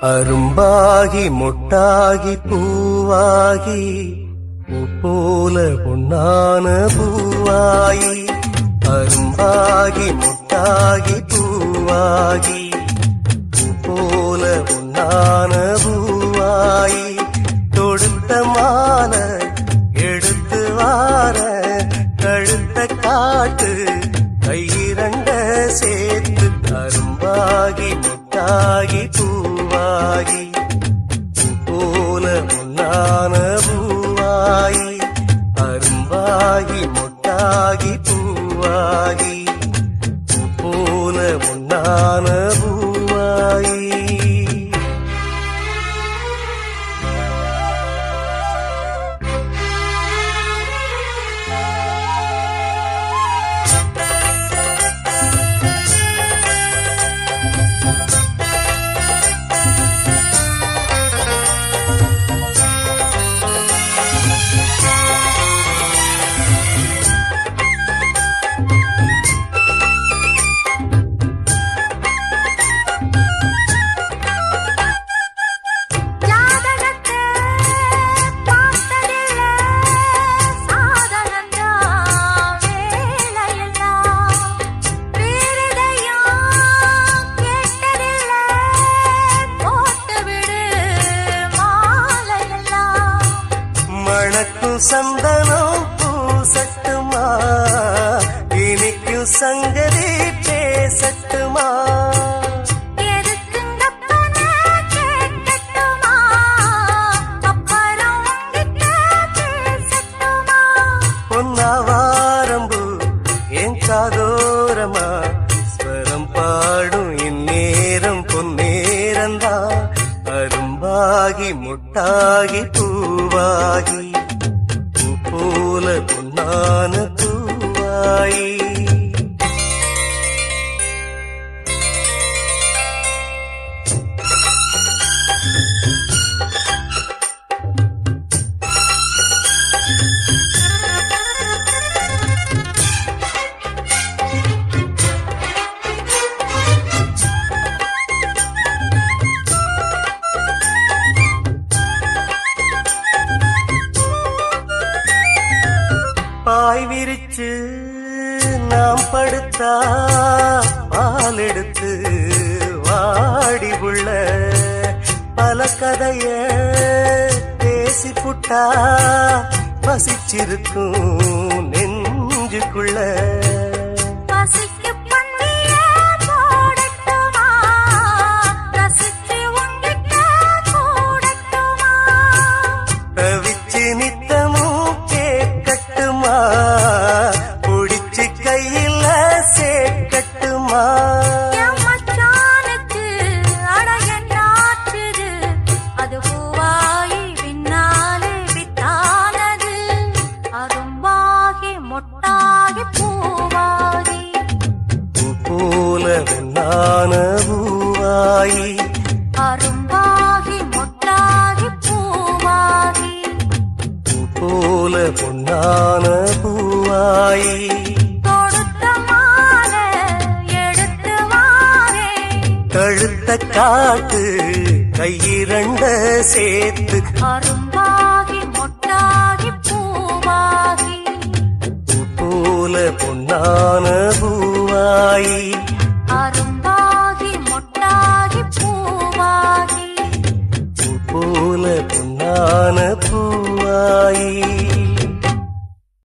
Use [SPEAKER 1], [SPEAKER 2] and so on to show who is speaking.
[SPEAKER 1] அரும்பாகி மொட்டாகி பூவாகி பூ போல பொன்னான பூவாயி அரும்பாகி மொட்டாகி பூவாகி பூ போல பொன்னான பூவாயி தொடுத்த மாலை எடுத்து வார கழுத்த காட்டு கையிரண்ட சேர்த்து அரும்பாகி மொட்டாகி பூவாகி போல பொன்னான பூவாயி அரும்பாகி மொட்டாகி பூவாகி போல பொன்னான பூவாயி சந்தனம் பூசட்டுமா இனிக்கும் சங்கதி பேசட்டுமா பொன்னாவாரம்பு என் காதோரமா ஸ்வரம் பாடும் இந்நேரம் பொன்னேரந்தா அரும்பாகி முட்டாகி பூவாகி போல பொன்னான பூவாயி பாய் விரிச்சு நாம் படுத்தா பால் எடுத்து வாடி உள்ள பல கதைய பேசி புட்டா பசிச்சிருக்கும் நெஞ்சுக்குள்ள புடிச்சு கையில சேர்க்கட்டுமா
[SPEAKER 2] அது பூவாயி பின்னாலே வித்தானது அரும்பாகி மொட்டாகி பூவாகி
[SPEAKER 1] போல பொன்னான பூவாயி
[SPEAKER 2] அரும்பாகி மொட்டாகி பூவாகி
[SPEAKER 1] போல பொன்னான பூவாயி
[SPEAKER 2] தொடுத்த மாலை எடுத்து வாரே
[SPEAKER 1] கழுத்த காட்டு கையிரண்ட சேர்த்து
[SPEAKER 2] அரும்பாகி மொட்டாகி பூவாகி
[SPEAKER 1] போல பொன்னான பூவாயி
[SPEAKER 2] அரும்பாகி மொட்டாகி பூவாகி
[SPEAKER 1] போல பொன்னான பூவாயி